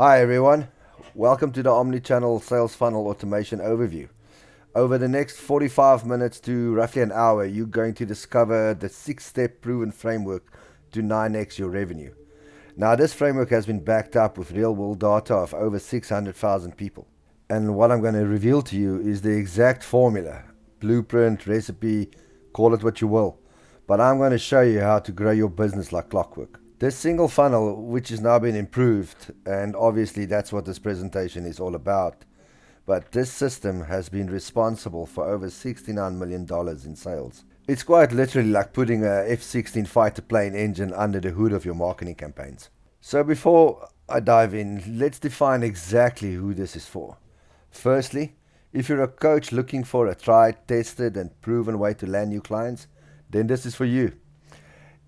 Hi everyone, welcome to the Omnichannel Sales Funnel Automation Overview. Over the next 45 minutes to roughly an hour, you're going to discover the 6-step proven framework to 9x your revenue. Now this framework has been backed up with real-world data of over 600,000 people. And what I'm going to reveal to you is the exact formula, blueprint, recipe, call it what you will. But I'm going to show you how to grow your business like clockwork. This single funnel, which has now been improved, and obviously that's what this presentation is all about, but this system has been responsible for over $69 million in sales. It's quite literally like putting a F-16 fighter plane engine under the hood of your marketing campaigns. So before I dive in, let's define exactly who this is for. Firstly, if you're a coach looking for a tried, tested, and proven way to land new clients, then this is for you.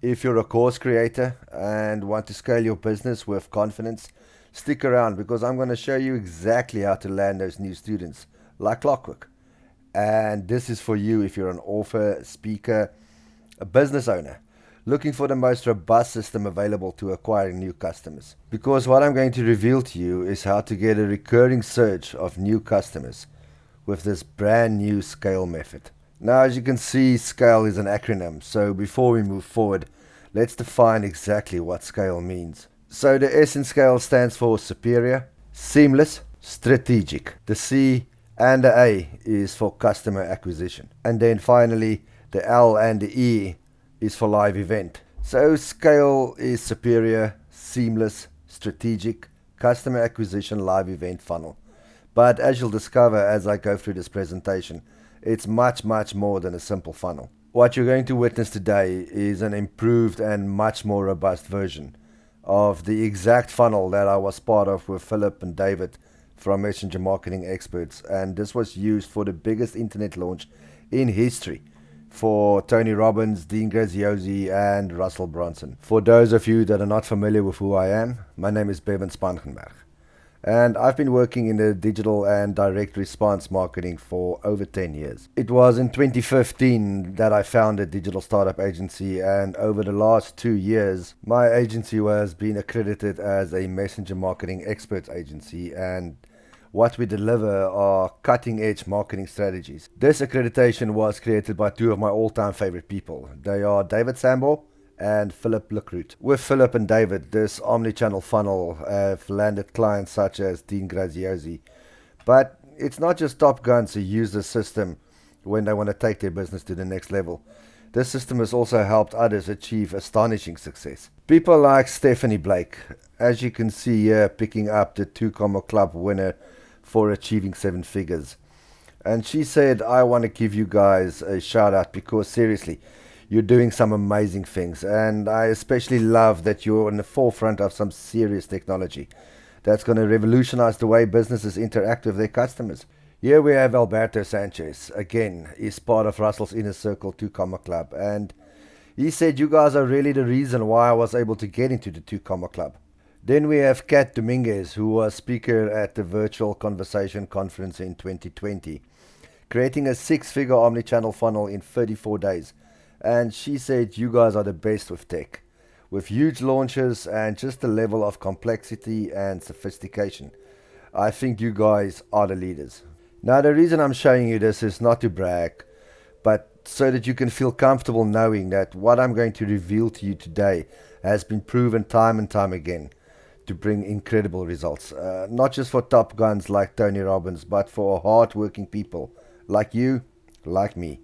If you're a course creator and want to scale your business with confidence, stick around because I'm going to show you exactly how to land those new students like clockwork. And this is for you if you're an author, speaker, a business owner, looking for the most robust system available to acquiring new customers. Because what I'm going to reveal to you is how to get a recurring surge of new customers with this brand new S.C.A.L.E method. Now, as you can see, S.C.A.L.E is an acronym, so before we move forward, let's define exactly what S.C.A.L.E means. So the S in S.C.A.L.E stands for superior, seamless, strategic. The C and the A is for customer acquisition. And then finally, the L and the E is for live event. So S.C.A.L.E is superior, seamless, strategic, customer acquisition, live event funnel. But as you'll discover as I go through this presentation, it's much more than a simple funnel. What you're going to witness today is an improved and much more robust version of the exact funnel that I was part of with Philip and David from Messenger Marketing Experts, and this was used for the biggest internet launch in history for Tony Robbins, Dean Graziosi and Russell Brunson. For those of you that are not familiar with who I am, my name is Bevan Spangenberg. And I've been working in the digital and direct response marketing for over 10 years. It was in 2015 that I founded a digital startup agency, and over the last 2 years, my agency has been accredited as a messenger marketing experts agency, and what we deliver are cutting-edge marketing strategies. This accreditation was created by two of my all-time favorite people. They are David Sambor and Philip Lecroute. With Philip and David, this omnichannel funnel have landed clients such as Dean Graziosi. But it's not just top guns who use this system when they want to take their business to the next level. This system has also helped others achieve astonishing success. People like Stephanie Blake, as you can see here, picking up the 2 Club winner for achieving 7 figures. And she said, I want to give you guys a shout out because seriously, you're doing some amazing things, and I especially love that you're in the forefront of some serious technology that's going to revolutionize the way businesses interact with their customers. Here we have Alberto Sanchez, again, he's part of Russell's Inner Circle 2 Club, and he said you guys are really the reason why I was able to get into the 2 Club. Then we have Kat Dominguez, who was speaker at the Virtual Conversation Conference in 2020, creating a 6-figure omnichannel funnel in 34 days. And she said you guys are the best with tech, with huge launches and just the level of complexity and sophistication. I think you guys are the leaders. Now the reason I'm showing you this is not to brag, but so that you can feel comfortable knowing that what I'm going to reveal to you today has been proven time and time again to bring incredible results. Not just for top guns like Tony Robbins, but for hard-working people like you, like me.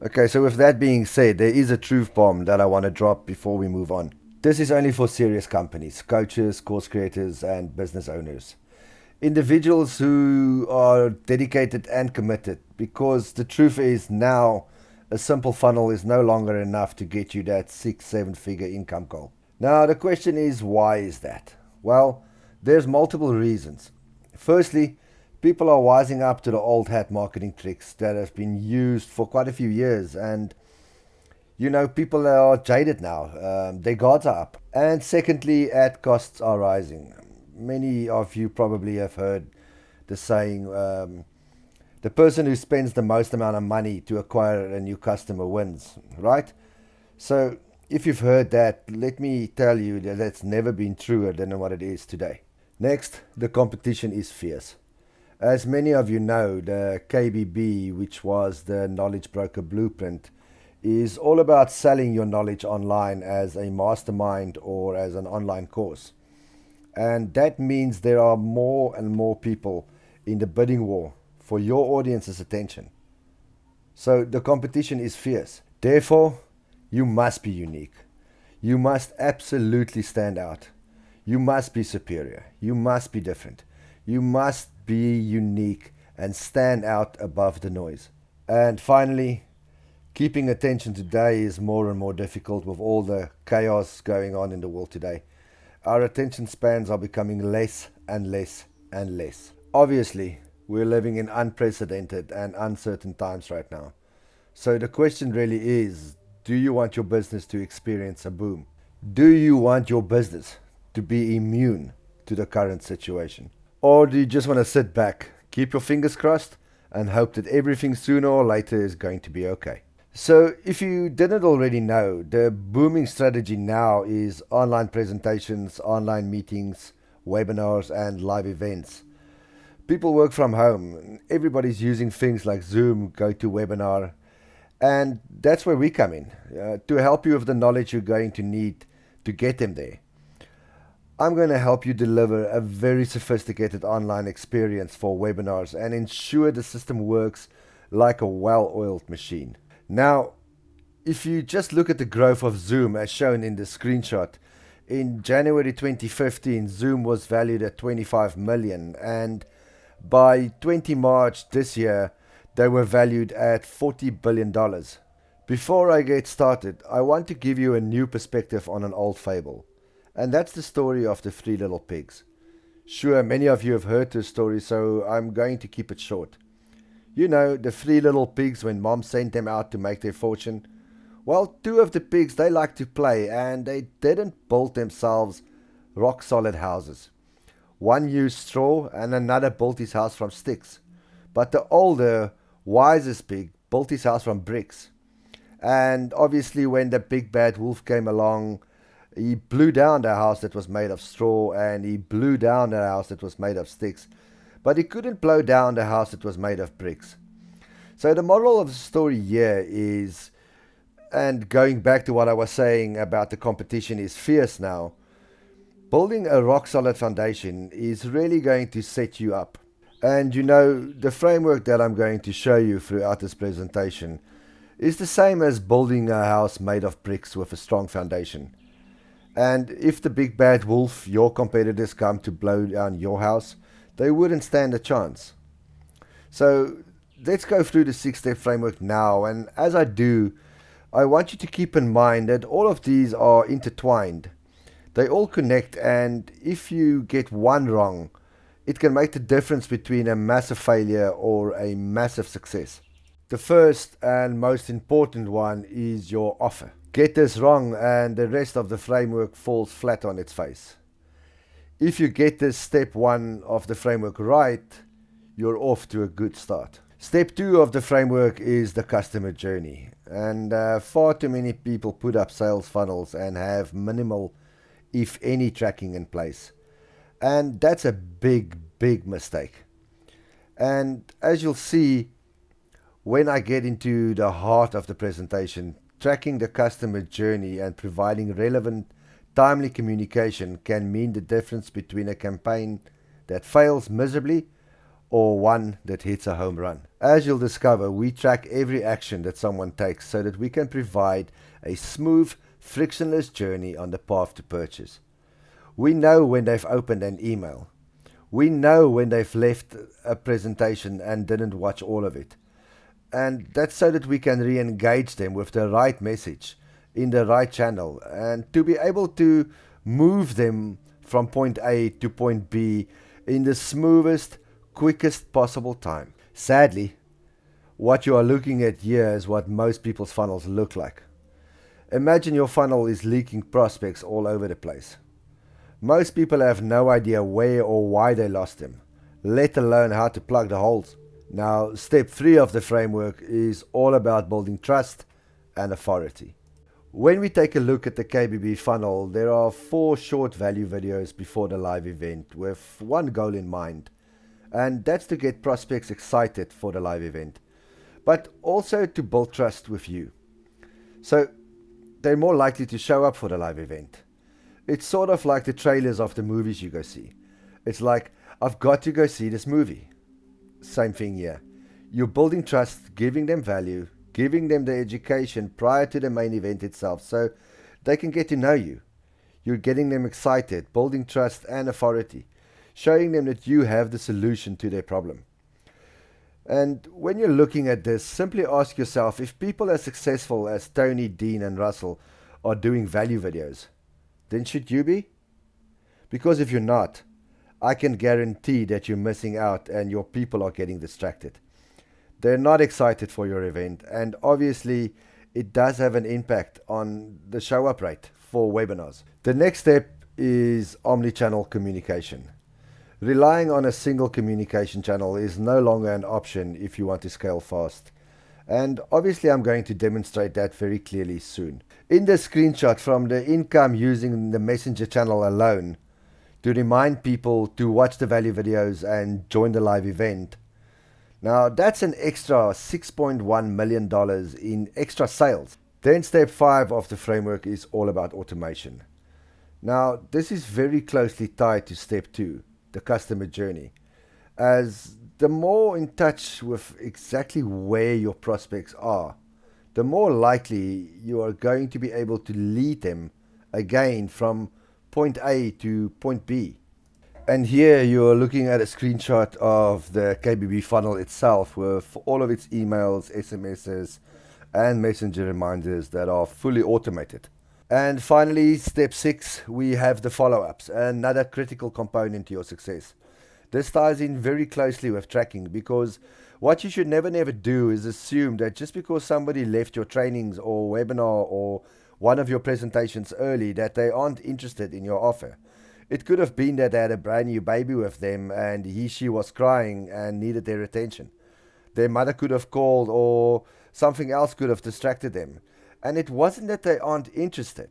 Okay, so with that being said, there is a truth bomb that I want to drop before we move on. This is only for serious companies, coaches, course creators, and business owners. Individuals who are dedicated and committed, because the truth is now a simple funnel is no longer enough to get you that 6-7 figure income goal. Now the question is, why is that? Well, there's multiple reasons. Firstly, people are wising up to the old hat marketing tricks that have been used for quite a few years, and you know, people are jaded now. Their guards are up. And secondly, ad costs are rising. Many of you probably have heard the saying, the person who spends the most amount of money to acquire a new customer wins, right? So if you've heard that, let me tell you that that's never been truer than what it is today. Next, the competition is fierce. As many of you know, the KBB, which was the Knowledge Broker Blueprint, is all about selling your knowledge online as a mastermind or as an online course. And that means there are more and more people in the bidding war for your audience's attention. So the competition is fierce. Therefore, you must be unique. You must absolutely stand out. You must be superior. You must be different. You must be unique and stand out above the noise. And finally, keeping attention today is more and more difficult with all the chaos going on in the world today. Our attention spans are becoming less and less and less. Obviously, we're living in unprecedented and uncertain times right now. So the question really is, do you want your business to experience a boom? Do you want your business to be immune to the current situation? Or do you just want to sit back, keep your fingers crossed, and hope that everything sooner or later is going to be okay? So if you didn't already know, the booming strategy now is online presentations, online meetings, webinars, and live events. People work from home. Everybody's using things like Zoom, GoToWebinar, and that's where we come in, to help you with the knowledge you're going to need to get them there. I'm going to help you deliver a very sophisticated online experience for webinars and ensure the system works like a well-oiled machine. Now, if you just look at the growth of Zoom as shown in the screenshot, in January 2015, Zoom was valued at 25 million, and by 20 March this year, they were valued at $40 billion. Before I get started, I want to give you a new perspective on an old fable, and that's the story of the three little pigs. Sure, many of you have heard this story, so I'm going to keep it short. You know, the three little pigs when mom sent them out to make their fortune. Well, two of the pigs, they like to play, and they didn't build themselves rock-solid houses. One used straw and another built his house from sticks. But the older, wisest pig built his house from bricks. And obviously when the big bad wolf came along, he blew down the house that was made of straw, and he blew down the house that was made of sticks. But he couldn't blow down the house that was made of bricks. So the moral of the story here is, and going back to what I was saying about the competition is fierce now, building a rock-solid foundation is really going to set you up. And you know, the framework that I'm going to show you throughout this presentation is the same as building a house made of bricks with a strong foundation. And if the big bad wolf, your competitors, come to blow down your house, they wouldn't stand a chance. So let's go through the 6-step framework now, and as I do, I want you to keep in mind that all of these are intertwined. They all connect, and if you get one wrong, it can make the difference between a massive failure or a massive success. The first and most important one is your offer. Get this wrong and the rest of the framework falls flat on its face. If you get this step 1 of the framework right, you're off to a good start. Step 2 of the framework is the customer journey. And far too many people put up sales funnels and have minimal, if any, tracking in place. And that's a big mistake. And as you'll see, when I get into the heart of the presentation, tracking the customer journey and providing relevant, timely communication can mean the difference between a campaign that fails miserably or one that hits a home run. As you'll discover, we track every action that someone takes so that we can provide a smooth, frictionless journey on the path to purchase. We know when they've opened an email. We know when they've left a presentation and didn't watch all of it. And that's so that we can re-engage them with the right message in the right channel, and to be able to move them from point A to point B in the smoothest, quickest possible time. Sadly, what you are looking at here is what most people's funnels look like. Imagine your funnel is leaking prospects all over the place. Most people have no idea where or why they lost them, let alone how to plug the holes. Now, step 3 of the framework is all about building trust and authority. When we take a look at the KBB funnel, there are 4 short value videos before the live event with one goal in mind, and that's to get prospects excited for the live event, but also to build trust with you. So they're more likely to show up for the live event. It's sort of like the trailers of the movies you go see. It's like, I've got to go see this movie. Same thing here. You're building trust, giving them value, giving them the education prior to the main event itself so they can get to know you. You're getting them excited, building trust and authority, showing them that you have the solution to their problem. And when you're looking at this, simply ask yourself if people as successful as Tony, Dean and Russell are doing value videos, then should you be? Because if you're not, I can guarantee that you're missing out and your people are getting distracted. They're not excited for your event, and obviously it does have an impact on the show up rate for webinars. The next step is omnichannel communication. Relying on a single communication channel is no longer an option if you want to scale fast. And obviously I'm going to demonstrate that very clearly soon. In the screenshot from the income using the messenger channel alone to remind people to watch the value videos and join the live event, now that's an extra $6.1 million in extra sales. Then step 5 of the framework is all about automation. Now this is very closely tied to step 2, the customer journey, as the more in touch with exactly where your prospects are, the more likely you are going to be able to lead them again from point A to point B. And here you're looking at a screenshot of the KBB funnel itself with all of its emails, SMSs and messenger reminders that are fully automated. And finally, step 6, we have the follow-ups, another critical component to your success. This ties in very closely with tracking, because what you should never do is assume that just because somebody left your trainings or webinar or one of your presentations early that they aren't interested in your offer. It could have been that they had a brand new baby with them and she was crying and needed their attention. Their mother could have called or something else could have distracted them. And it wasn't that they aren't interested.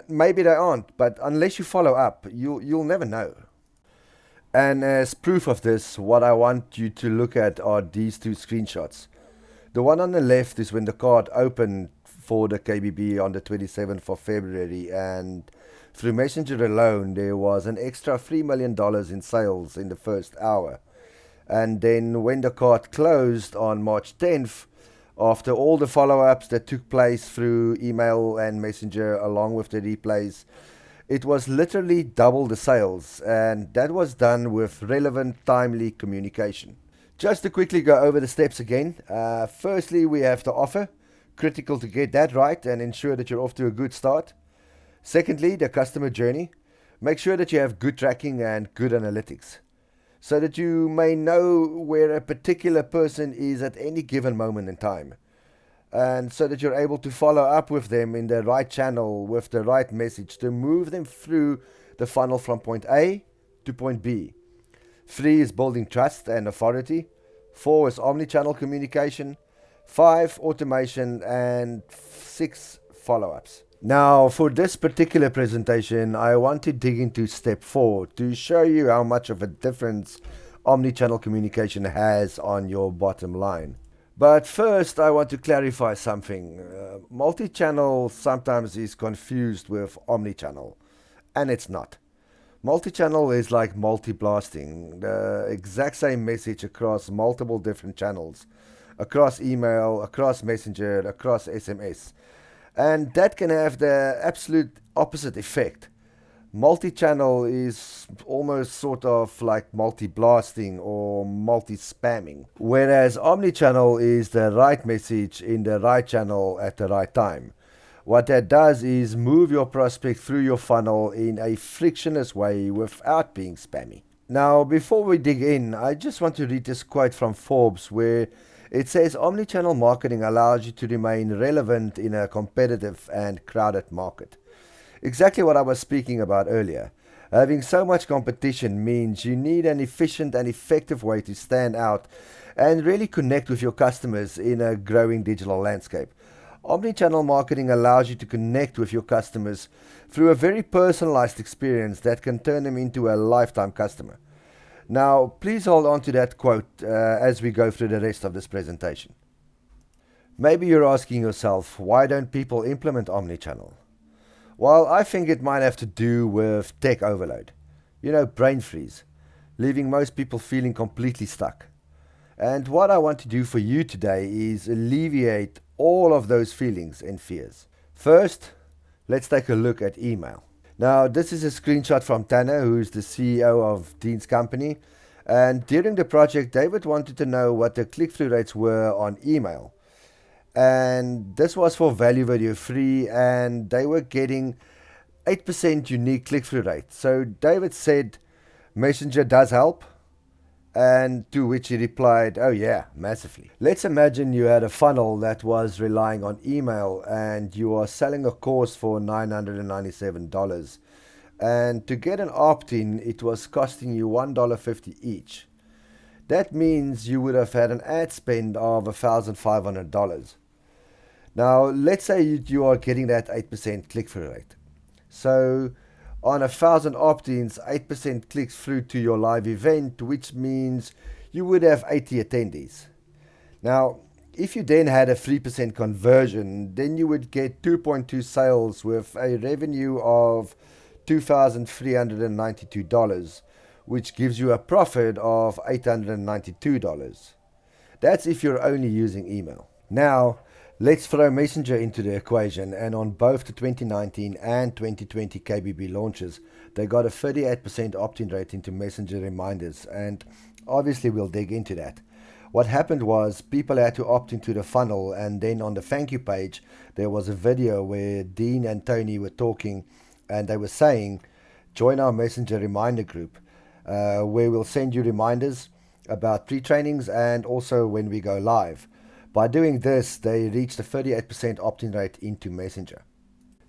Maybe they aren't, but unless you follow up, you'll never know. And as proof of this, what I want you to look at are these 2 screenshots. The one on the left is when the card opened for the KBB on the 27th of February, and through Messenger alone, there was an extra $3 million in sales in the first hour. And then when the card closed on March 10th, after all the follow-ups that took place through email and Messenger along with the replays, it was literally double the sales, and that was done with relevant, timely communication. Just to quickly go over the steps again. Firstly, we have the offer. Critical to get that right and ensure that you're off to a good start. Secondly, the customer journey. Make sure that you have good tracking and good analytics, so that you may know where a particular person is at any given moment in time, and so that you're able to follow up with them in the right channel with the right message to move them through the funnel from point A to point B. 3 is building trust and authority. 4 is omnichannel communication. 5, automation, and 6, follow-ups. Now, for this particular presentation, I want to dig into step 4 to show you how much of a difference omnichannel communication has on your bottom line. But first, I want to clarify something. Multi-channel sometimes is confused with omnichannel, and it's not. Multi-channel is like multi-blasting, the exact same message across multiple different channels, across email, across Messenger, across SMS. And that can have the absolute opposite effect. Multi-channel is almost sort of like multi-blasting or multi-spamming, whereas omnichannel is the right message in the right channel at the right time. What that does is move your prospect through your funnel in a frictionless way without being spammy. Now, before we dig in, I just want to read this quote from Forbes where it says, omnichannel marketing allows you to remain relevant in a competitive and crowded market. Exactly what I was speaking about earlier. Having so much competition means you need an efficient and effective way to stand out and really connect with your customers in a growing digital landscape. Omnichannel marketing allows you to connect with your customers through a very personalized experience that can turn them into a lifetime customer. Now, please hold on to that quote as we go through the rest of this presentation. Maybe you're asking yourself, why don't people implement Omnichannel? Well, I think it might have to do with tech overload. Brain freeze, leaving most people feeling completely stuck. And what I want to do for you today is alleviate all of those feelings and fears. First, let's take a look at email. Now, this is a screenshot from Tanner, who's the CEO of Dean's company. And during the project, David wanted to know what the click-through rates were on email. And this was for value video free, and they were getting 8% unique click-through rate. So David said, Messenger does help. And to which he replied, oh yeah, massively. Let's imagine you had a funnel that was relying on email and you are selling a course for $997. And to get an opt-in, it was costing you $1.50 each. That means you would have had an ad spend of $1,500. Now, let's say you are getting that 8% click-through rate. So on 1,000 opt-ins, 8% clicks through to your live event, which means you would have 80 attendees. Now, if you then had a 3% conversion, then you would get 2.2 sales with a revenue of $2,392, which gives you a profit of $892. That's if you're only using email. Now, let's throw Messenger into the equation, and on both the 2019 and 2020 KBB launches, they got a 38% opt-in rate into Messenger reminders, and obviously we'll dig into that. What happened was people had to opt into the funnel, and then on the thank you page, there was a video where Dean and Tony were talking, and they were saying, join our Messenger reminder group, where we'll send you reminders about pre-trainings and also when we go live. By doing this, they reached a 38% opt-in rate into Messenger.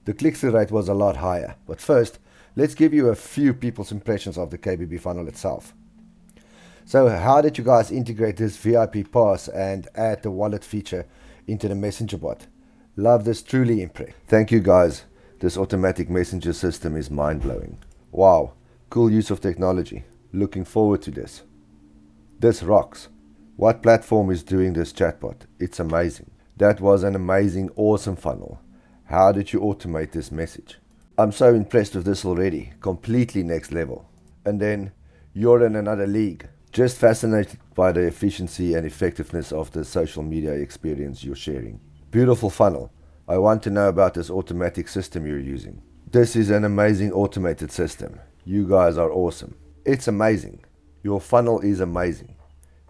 The click-through rate was a lot higher, but first, let's give you a few people's impressions of the KBB funnel itself. So how did you guys integrate this VIP pass and add the wallet feature into the Messenger bot? Love this, truly impressed. Thank you guys, this automatic messenger system is mind-blowing. Wow, cool use of technology, looking forward to this. This rocks. What platform is doing this chatbot? It's amazing. That was an amazing, awesome funnel. How did you automate this message? I'm so impressed with this already. Completely next level. And then, you're in another league. Just fascinated by the efficiency and effectiveness of the social media experience you're sharing. Beautiful funnel. I want to know about this automatic system you're using. This is an amazing automated system. You guys are awesome. It's amazing. Your funnel is amazing.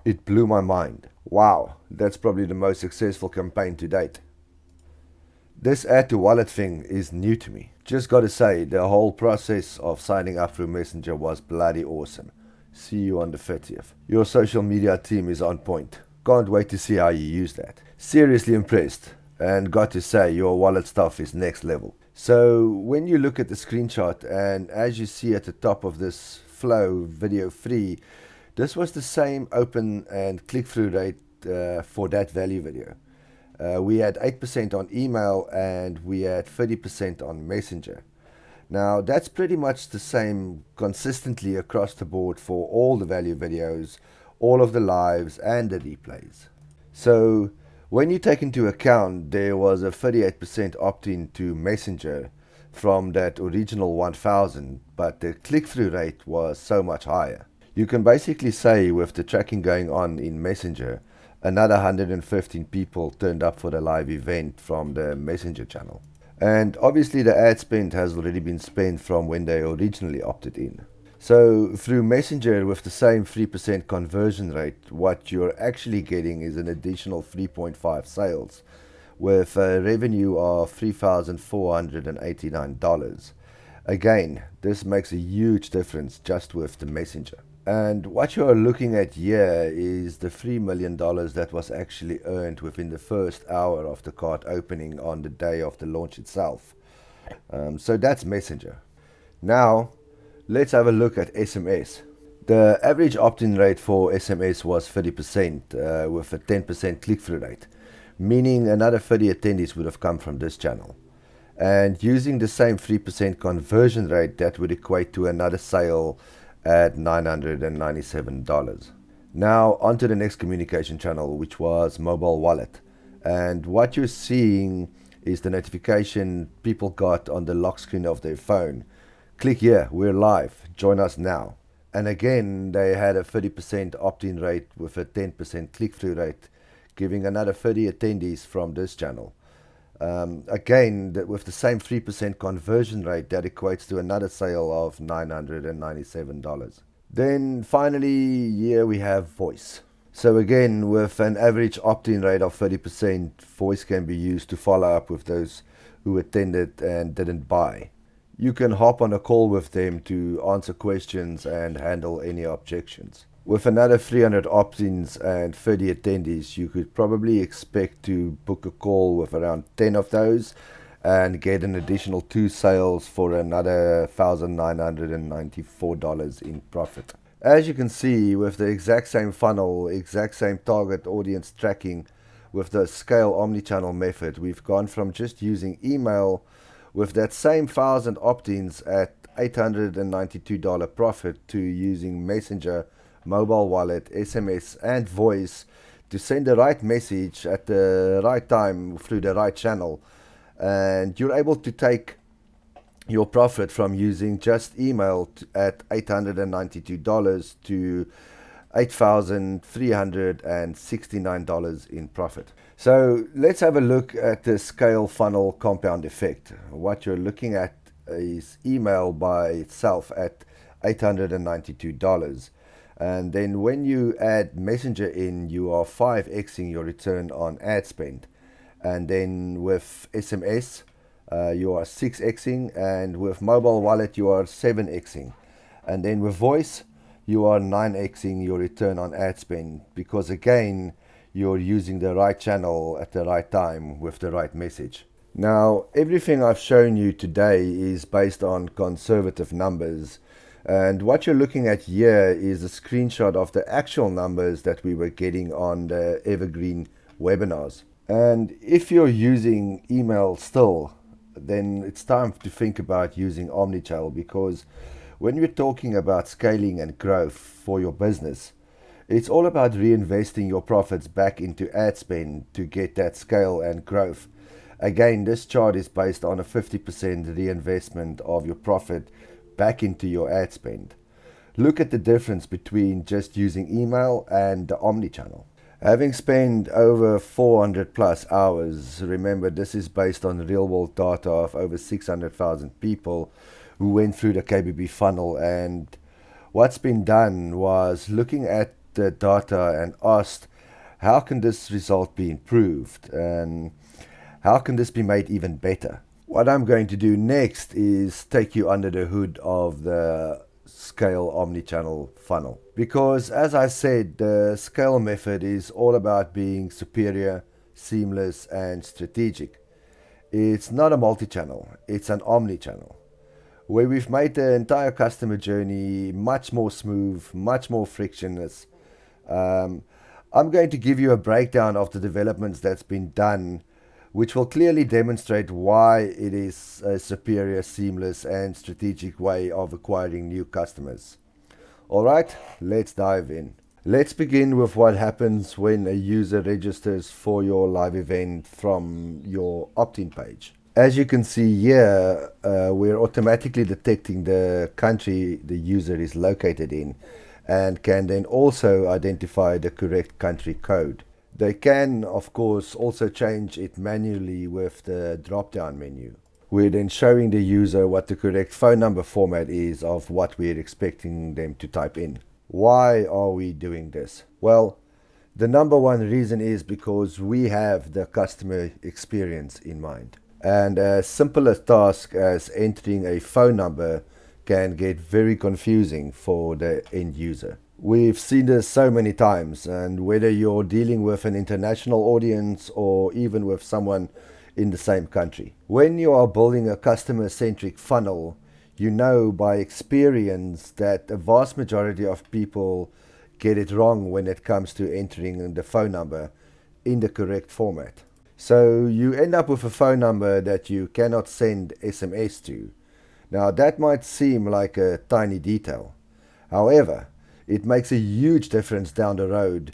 It blew my mind. Wow, that's probably the most successful campaign to date. This add to wallet thing is new to me. Just gotta say, the whole process of signing up through Messenger was bloody awesome. See you on the 30th. Your social media team is on point. Can't wait to see how you use that. Seriously impressed, and got to say, your wallet stuff is next level. So when you look at the screenshot, and as you see at the top of this flow video free, this was the same open and click-through rate for that value video. We had 8% on email and we had 30% on Messenger. Now that's pretty much the same consistently across the board for all the value videos, all of the lives and the replays. So when you take into account there was a 38% opt-in to Messenger from that original 1000, but the click-through rate was so much higher. You can basically say with the tracking going on in Messenger, another 115 people turned up for the live event from the Messenger channel. And obviously the ad spend has already been spent from when they originally opted in. So through Messenger with the same 3% conversion rate, what you're actually getting is an additional 3.5 sales with a revenue of $3,489. Again, this makes a huge difference just with the Messenger. And what you are looking at here is the $3 million that was actually earned within the first hour of the cart opening on the day of the launch itself. So that's Messenger. Now, let's have a look at SMS. The average opt-in rate for SMS was 30% with a 10% click-through rate, meaning another 30 attendees would have come from this channel. And using the same 3% conversion rate, that would equate to another sale at $997. Now onto the next communication channel, which was mobile wallet. And what you're seeing is the notification people got on the lock screen of their phone. Click here, we're live, join us now. And again, they had a 30% opt-in rate with a 10% click-through rate, giving another 30 attendees from this channel. Again, with the same 3% conversion rate, that equates to another sale of $997. Then finally, here we have voice. So again, with an average opt-in rate of 30%, voice can be used to follow up with those who attended and didn't buy. You can hop on a call with them to answer questions and handle any objections. With another 300 opt-ins and 30 attendees, you could probably expect to book a call with around 10 of those and get an additional 2 sales for another $1,994 in profit. As you can see, with the exact same funnel, exact same target audience tracking, with the S.C.A.L.E omnichannel method, we've gone from just using email with that same 1,000 opt-ins at $892 profit to using Messenger, mobile wallet, SMS and voice to send the right message at the right time through the right channel. And you're able to take your profit from using just email at $892 to $8,369 in profit. So let's have a look at the S.C.A.L.E funnel compound effect. What you're looking at is email by itself at $892. And then when you add Messenger in, you are 5xing your return on ad spend. And then with SMS, you are 6xing, and with mobile wallet, you are 7xing. And then with voice, you are 9xing your return on ad spend, because again, you're using the right channel at the right time with the right message. Now, everything I've shown you today is based on conservative numbers. And what you're looking at here is a screenshot of the actual numbers that we were getting on the Evergreen webinars. And if you're using email still, then it's time to think about using Omnichannel, because when we're talking about scaling and growth for your business, it's all about reinvesting your profits back into ad spend to get that scale and growth. Again, this chart is based on a 50% reinvestment of your profit back into your ad spend. Look at the difference between just using email and the Omnichannel. Having spent over 400 plus hours, remember this is based on real world data of over 600,000 people who went through the KBB funnel, and what's been done was looking at the data and asked, how can this result be improved and how can this be made even better? What I'm going to do next is take you under the hood of the S.C.A.L.E omnichannel funnel. Because as I said, the S.C.A.L.E method is all about being superior, seamless and strategic. It's not a multi-channel, it's an omnichannel, where we've made the entire customer journey much more smooth, much more frictionless. I'm going to give you a breakdown of the developments that's been done, which will clearly demonstrate why it is a superior, seamless and strategic way of acquiring new customers. Alright, let's dive in. Let's begin with what happens when a user registers for your live event from your opt-in page. As you can see here, we're automatically detecting the country the user is located in and can then also identify the correct country code. They can, of course, also change it manually with the drop-down menu. We're then showing the user what the correct phone number format is of what we're expecting them to type in. Why are we doing this? Well, the number one reason is because we have the customer experience in mind. And a simple task as entering a phone number can get very confusing for the end user. We've seen this so many times, and whether you're dealing with an international audience or even with someone in the same country. When you are building a customer-centric funnel, you know by experience that a vast majority of people get it wrong when it comes to entering the phone number in the correct format. So you end up with a phone number that you cannot send SMS to. Now that might seem like a tiny detail. However, it makes a huge difference down the road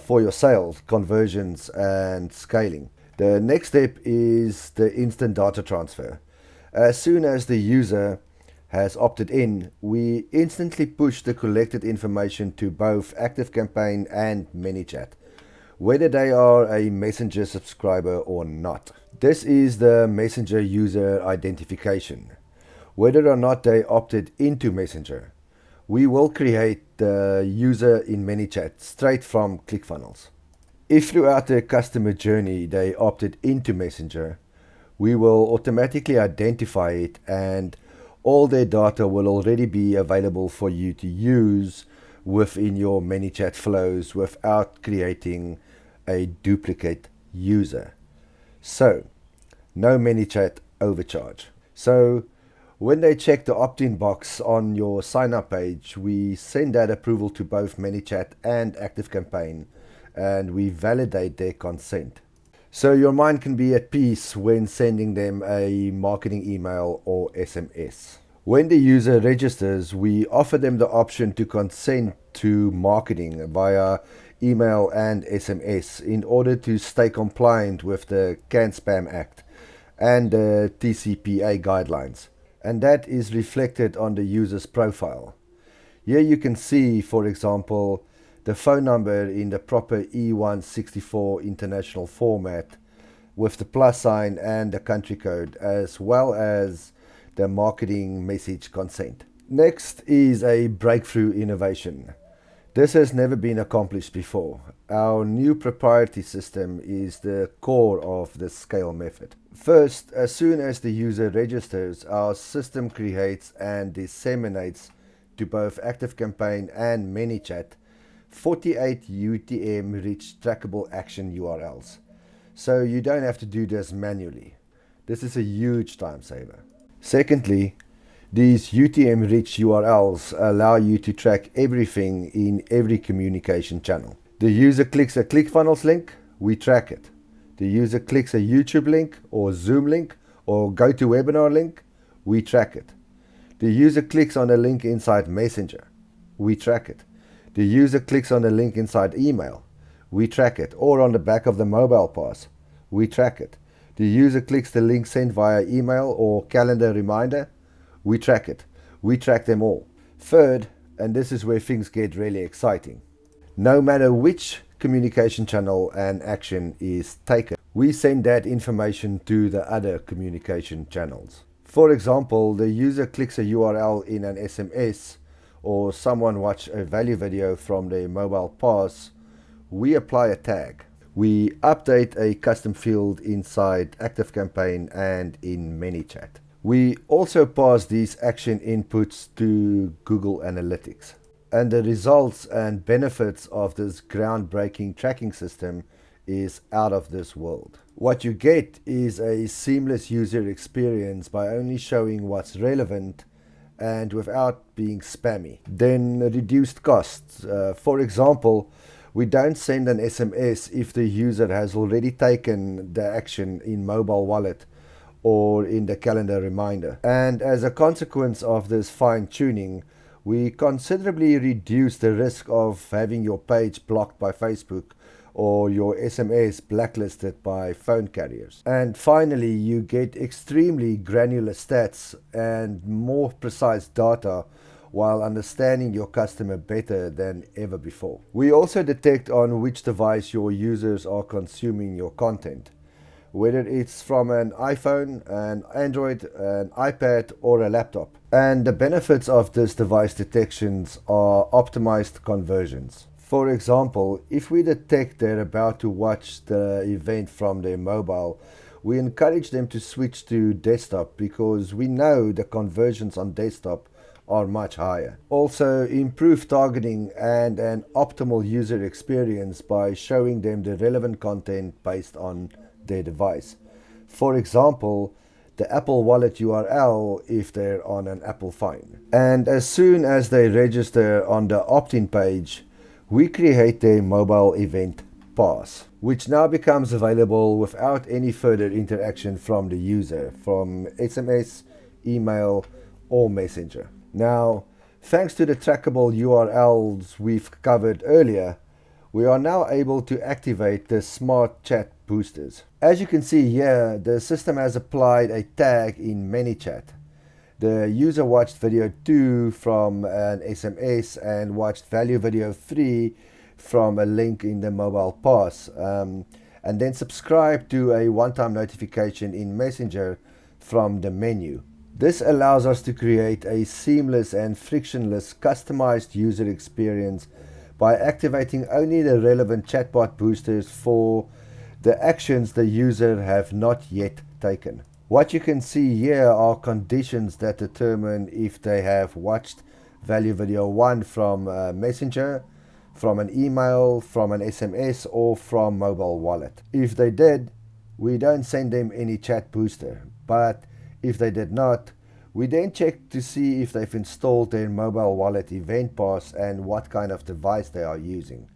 for your sales, conversions, and scaling. The next step is the instant data transfer. As soon as the user has opted in, we instantly push the collected information to both ActiveCampaign and ManyChat, whether they are a Messenger subscriber or not. This is the Messenger user identification. Whether or not they opted into Messenger, we will create the user in ManyChat straight from ClickFunnels. If throughout the customer journey they opted into Messenger, we will automatically identify it and all their data will already be available for you to use within your ManyChat flows without creating a duplicate user. So, no ManyChat overcharge. So, when they check the opt-in box on your sign-up page, we send that approval to both ManyChat and ActiveCampaign, and we validate their consent. So your mind can be at peace when sending them a marketing email or SMS. When the user registers, we offer them the option to consent to marketing via email and SMS in order to stay compliant with the CAN-SPAM Act and the TCPA guidelines. And that is reflected on the user's profile. Here you can see, for example, the phone number in the proper E164 international format with the plus sign and the country code, as well as the marketing message consent. Next is a breakthrough innovation. This has never been accomplished before. Our new proprietary system is the core of the S.C.A.L.E method. First, as soon as the user registers, our system creates and disseminates to both ActiveCampaign and ManyChat 48 UTM-rich trackable action URLs. So you don't have to do this manually. This is a huge time saver. Secondly, these UTM-rich URLs allow you to track everything in every communication channel. The user clicks a ClickFunnels link, we track it. The user clicks a YouTube link or Zoom link or GoToWebinar link, we track it. The user clicks on a link inside Messenger, we track it. The user clicks on a link inside email, we track it. Or on the back of the mobile pass, we track it. The user clicks the link sent via email or calendar reminder, we track it. We track them all. Third, and this is where things get really exciting, no matter which communication channel an action is taken, we send that information to the other communication channels. For example, the user clicks a URL in an SMS or someone watch a value video from their mobile pass, we apply a tag. We update a custom field inside ActiveCampaign and in ManyChat. We also pass these action inputs to Google Analytics. And the results and benefits of this groundbreaking tracking system is out of this world. What you get is a seamless user experience by only showing what's relevant and without being spammy. Then reduced costs. For example, we don't send an SMS if the user has already taken the action in mobile wallet or in the calendar reminder. And as a consequence of this fine-tuning, we considerably reduce the risk of having your page blocked by Facebook or your SMS blacklisted by phone carriers. And finally, you get extremely granular stats and more precise data while understanding your customer better than ever before. We also detect on which device your users are consuming your content, whether it's from an iPhone, an Android, an iPad, or a laptop. And the benefits of this device detections are optimized conversions. For example, if we detect they're about to watch the event from their mobile, we encourage them to switch to desktop because we know the conversions on desktop are much higher. Also, improve targeting and an optimal user experience by showing them the relevant content based on their device. For example, the Apple Wallet URL if they're on an Apple phone. And as soon as they register on the opt-in page, we create their mobile event pass, which now becomes available without any further interaction from the user, from SMS, email, or Messenger. Now, thanks to the trackable URLs we've covered earlier, we are now able to activate the smart chat boosters. As you can see here, the system has applied a tag in ManyChat. The user watched video 2 from an SMS and watched value video 3 from a link in the mobile pass, and then subscribed to a one-time notification in Messenger from the menu. This allows us to create a seamless and frictionless customized user experience by activating only the relevant chatbot boosters for the actions the user have not yet taken. What you can see here are conditions that determine if they have watched value video 1 from Messenger, from an email, from an SMS, or from mobile wallet. If they did, we don't send them any chat booster, but if they did not, we then check to see if they've installed their mobile wallet event pass and what kind of device they are using.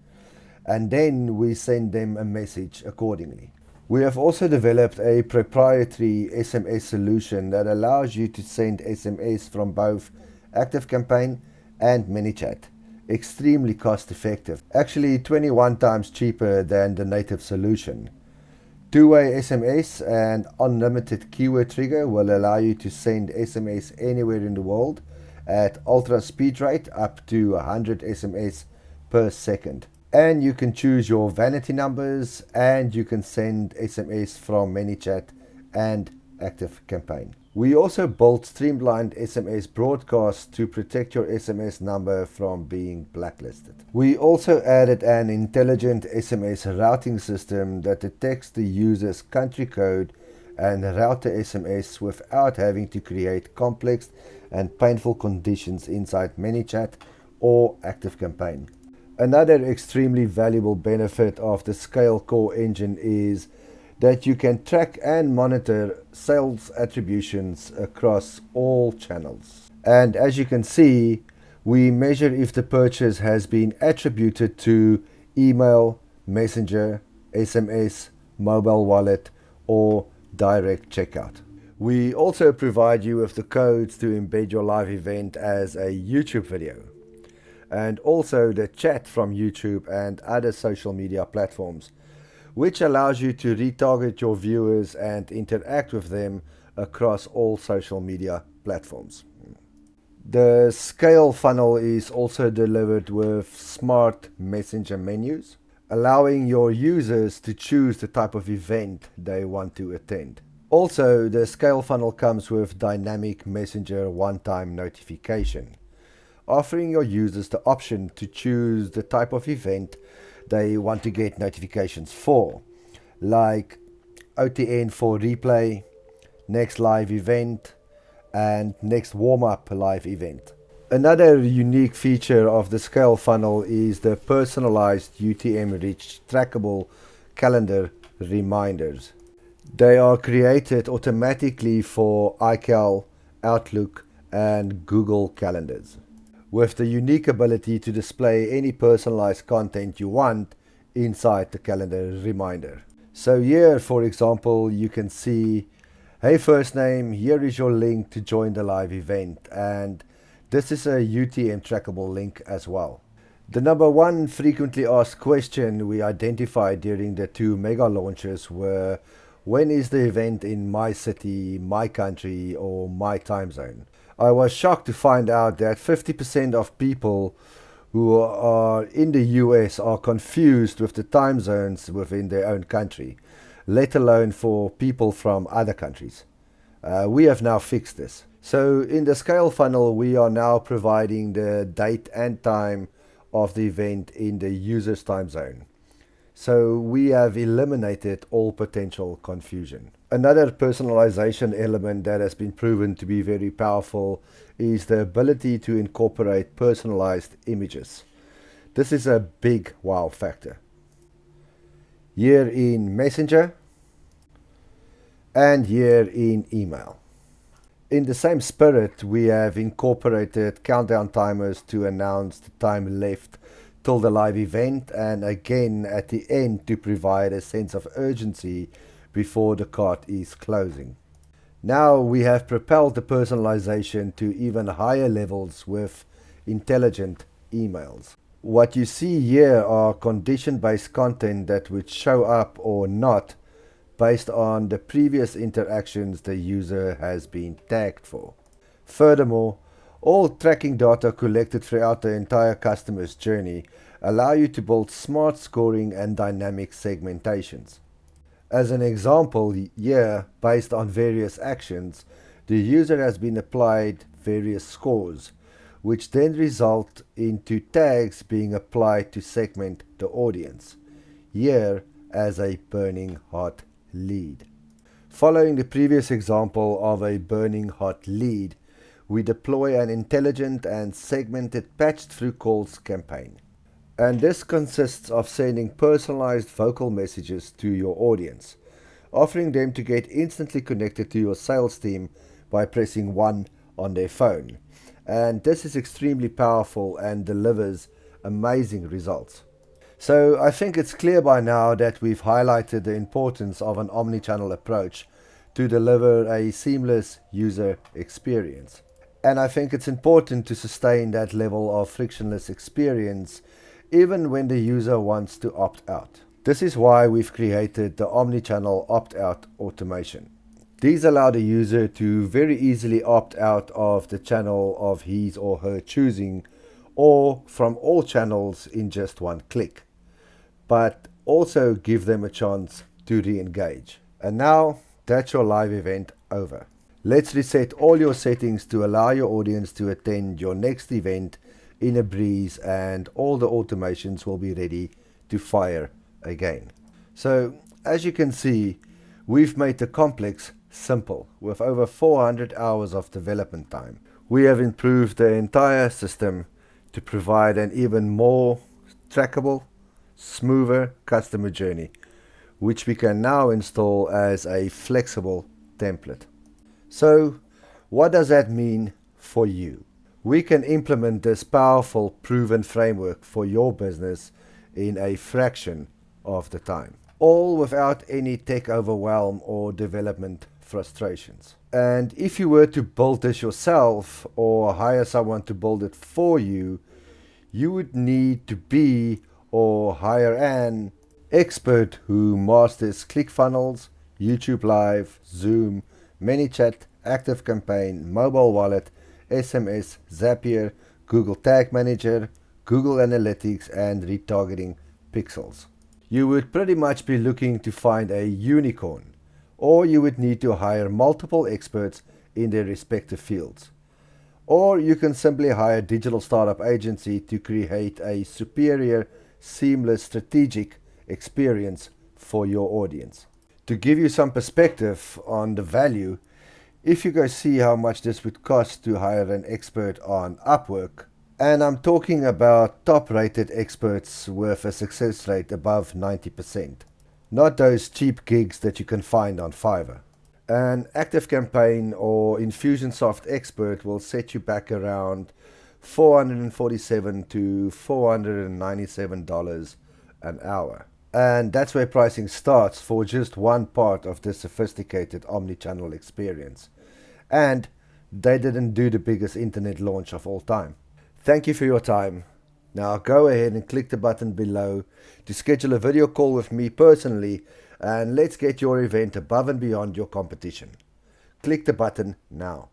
And then we send them a message accordingly. We have also developed a proprietary SMS solution that allows you to send SMS from both ActiveCampaign and ManyChat. Extremely cost effective, actually 21 times cheaper than the native solution. Two-way SMS and unlimited keyword trigger will allow you to send SMS anywhere in the world at ultra speed rate up to 100 SMS per second. And you can choose your vanity numbers, and you can send SMS from ManyChat and ActiveCampaign. We also built streamlined SMS broadcasts to protect your SMS number from being blacklisted. We also added an intelligent SMS routing system that detects the user's country code and route the SMS without having to create complex and painful conditions inside ManyChat or ActiveCampaign. Another extremely valuable benefit of the S.C.A.L.E core engine is that you can track and monitor sales attributions across all channels. And as you can see, we measure if the purchase has been attributed to email, messenger, SMS, mobile wallet, or direct checkout. We also provide you with the codes to embed your live event as a YouTube video, and also the chat from YouTube and other social media platforms, which allows you to retarget your viewers and interact with them across all social media platforms. The S.C.A.L.E funnel is also delivered with smart messenger menus, allowing your users to choose the type of event they want to attend. Also, the S.C.A.L.E funnel comes with dynamic messenger one-time notification, offering your users the option to choose the type of event they want to get notifications for, like OTN for replay, next live event, and next warm-up live event. Another unique feature of the S.C.A.L.E funnel is the personalized UTM-rich trackable calendar reminders. They are created automatically for iCal, Outlook, and Google calendars, with the unique ability to display any personalized content you want inside the calendar reminder. So here, for example, you can see, hey first name, here is your link to join the live event, and this is a UTM trackable link as well. The number one frequently asked question we identified during the 2 mega launches were, when is the event in my city, my country, or my time zone? I was shocked to find out that 50% of people who are in the US are confused with the time zones within their own country, let alone for people from other countries. We have now fixed this. So in the S.C.A.L.E funnel, we are now providing the date and time of the event in the user's time zone. So we have eliminated all potential confusion. Another personalization element that has been proven to be very powerful is the ability to incorporate personalized images. This is a big wow factor. Here in Messenger and here in email. In the same spirit, we have incorporated countdown timers to announce the time left till the live event, and again at the end to provide a sense of urgency before the cart is closing. Now we have propelled the personalization to even higher levels with intelligent emails. What you see here are condition-based content that would show up or not based on the previous interactions the user has been tagged for. Furthermore, all tracking data collected throughout the entire customer's journey allow you to build smart scoring and dynamic segmentations. As an example here, based on various actions, the user has been applied various scores, which then result into tags being applied to segment the audience, here as a burning hot lead. Following the previous example of a burning hot lead, we deploy an intelligent and segmented patched through calls campaign. And this consists of sending personalized vocal messages to your audience, offering them to get instantly connected to your sales team by pressing 1 on their phone. And this is extremely powerful and delivers amazing results. So I think it's clear by now that we've highlighted the importance of an omnichannel approach to deliver a seamless user experience. And I think it's important to sustain that level of frictionless experience even when the user wants to opt out. This is why we've created the Omnichannel opt-out automation. These allow the user to very easily opt out of the channel of his or her choosing, or from all channels in just one click, but also give them a chance to re-engage. And now that's your live event over. Let's reset all your settings to allow your audience to attend your next event in a breeze, and all the automations will be ready to fire again. So as you can see, we've made the complex simple with over 400 hours of development time. We have improved the entire system to provide an even more trackable, smoother customer journey, which we can now install as a flexible template. So what does that mean for you? We can implement this powerful proven framework for your business in a fraction of the time, all without any tech overwhelm or development frustrations. And if you were to build this yourself or hire someone to build it for you, you would need to be or hire an expert who masters ClickFunnels, YouTube Live, Zoom, ManyChat, ActiveCampaign, Mobile Wallet, SMS, Zapier, Google Tag Manager, Google Analytics, and retargeting pixels. You would pretty much be looking to find a unicorn, or you would need to hire multiple experts in their respective fields. Or you can simply hire a digital startup agency to create a superior, seamless, strategic experience for your audience. To give you some perspective on the value, if you go see how much this would cost to hire an expert on Upwork, and I'm talking about top-rated experts with a success rate above 90%, not those cheap gigs that you can find on Fiverr. An ActiveCampaign or Infusionsoft expert will set you back around $447 to $497 an hour. And that's where pricing starts for just one part of this sophisticated omnichannel experience. And they didn't do the biggest internet launch of all time. Thank you for your time. Now go ahead and click the button below to schedule a video call with me personally, and let's get your event above and beyond your competition. Click the button now.